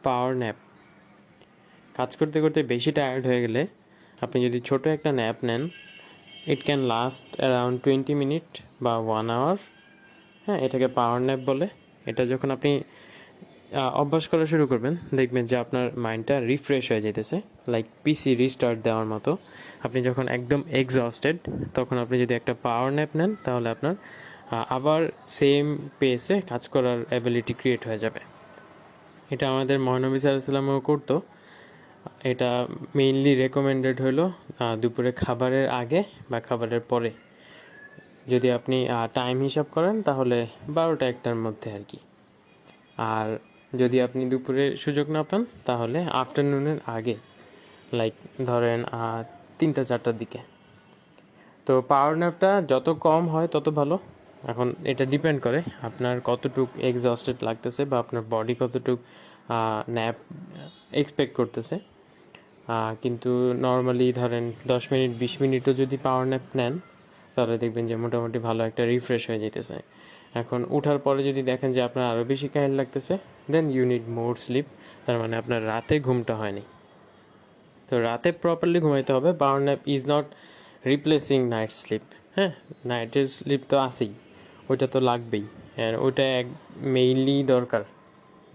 Power nap. কাজ করতে করতে বেশি টায়ার্ড হয়ে গেলে আপনি যদি ছোট একটা ন্যাপ নেন, it can last around 20 minute বা 1 আওয়ার। হ্যাঁ, এটাকে পাওয়ার ন্যাপ বলে। এটা যখন আপনি অভ্যাস করা শুরু করবেন, দেখবেন যে আপনার মাইন্ডটা রিফ্রেশ হয়ে যেতেছে, লাইক পিসি রিস্টার্ট দেওয়ার মতো। আপনি যখন একদম এক্সস্টেড, তখন আপনি যদি একটা পাওয়ার ন্যাপ নেন, তাহলে আপনার আবার সেম পেসে কাজ করার অ্যাবিলিটি ক্রিয়েট হয়ে যাবে। এটা আমাদের মহানবী সাল্লাল্লাহু আলাইহি ওয়াসাল্লামও করতো। এটা মেইনলি রেকমেন্ডেড হলো দুপুরে খাবারের আগে বা খাবারের পরে। যদি আপনি টাইম হিসাব করেন তাহলে 12টা-1টার মধ্যে আর কি। আর যদি আপনি দুপুরে সুযোগ না পান তাহলে আফটারনুনের আগে, লাইক ধরেন 3টা-4টার দিকে। তো পাওয়ার ন্যাপটা যত কম হয় তত ভালো। এখন এটা ডিপেন্ড করে আপনার কতটুক এক্সস্টেড লাগতেছে বা আপনার বডি কতটুক ন্যাপ এক্সপেক্ট করতেছে। কিন্তু নর্মালি ধরেন 10 মিনিট 20 মিনিটও যদি পাওয়ার ন্যাপ নেন, তাহলে দেখবেন যে মোটামুটি ভালো একটা রিফ্রেশ হয়ে যেতেছে। এখন উঠার পরে যদি দেখেন যে আপনার আরও বেশি টায়ার্ড লাগতেছে, then you need more sleep. তার মানে আপনার রাতে ঘুমটা হয়নি। তো রাতে প্রপারলি ঘুমাইতে হবে। Power nap is not replacing night sleep. হ্যাঁ, নাইটের স্লিপ তো আছেই, ওইটা তো লাগবেই, ওইটা মেইনলি দরকার।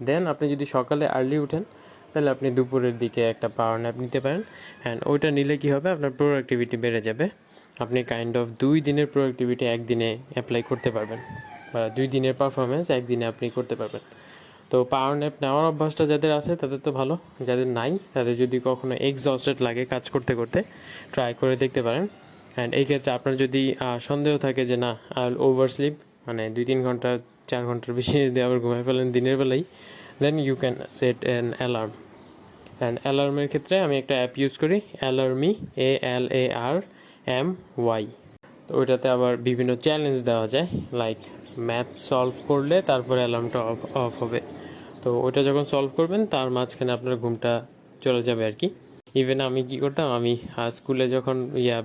দেন আপনি যদি সকালে আর্লি উঠেন, তাহলে আপনি দুপুরের দিকে একটা পাওয়ার ন্যাপ নিতে পারেন। অ্যান্ড ওইটা নিলে কী হবে, আপনার প্রোডাক্টিভিটি বেড়ে যাবে। আপনি কাইন্ড অফ 2 দিনের প্রোডাক্টিভিটি একদিনে অ্যাপ্লাই করতে পারবেন, বা 2 দিনের পারফরমেন্স একদিনে আপনি করতে পারবেন। তো পাওয়ার ন্যাপ নেওয়ার অভ্যাসটা যাদের আছে তাদের তো ভালো, যাদের নাই তাদের যদি কখনো এক্সস্টেড লাগে কাজ করতে করতে, ট্রাই করে দেখতে পারেন। অ্যান্ড এই ক্ষেত্রে আপনার যদি সন্দেহ থাকে যে না, আই ওভার স্লিপ, মানে 2-3 ঘন্টা 4 ঘন্টার বেশি যদি আবার ঘুমাই ফেলেন দিনের বেলায়, then you can set an alarm. And অ্যালার্মের ক্ষেত্রে আমি একটা অ্যাপ ইউজ করি, অ্যালার্মি, ALARMY। তো ওইটাতে আবার বিভিন্ন চ্যালেঞ্জ দেওয়া যায়, লাইক ম্যাথ সলভ করলে তারপরে অ্যালার্মটা অফ হবে। তো ওইটা যখন সলভ করবেন তার মাঝখানে আপনার ঘুমটা চলে যাবে আর কি। ইভেন আমি কি করতাম, আমি স্কুলে যখন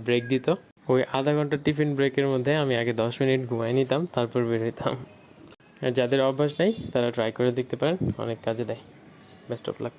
ব্রেক দিত, ওই আধা ঘন্টার টিফিন ব্রেকের মধ্যে আমি আগে 10 মিনিট ঘুমাই নিতাম, তারপর বের হইতাম। আর যাদের অভ্যাস নেই তারা ট্রাই করে দেখতে পারেন, অনেক কাজে দেয়। Best of luck.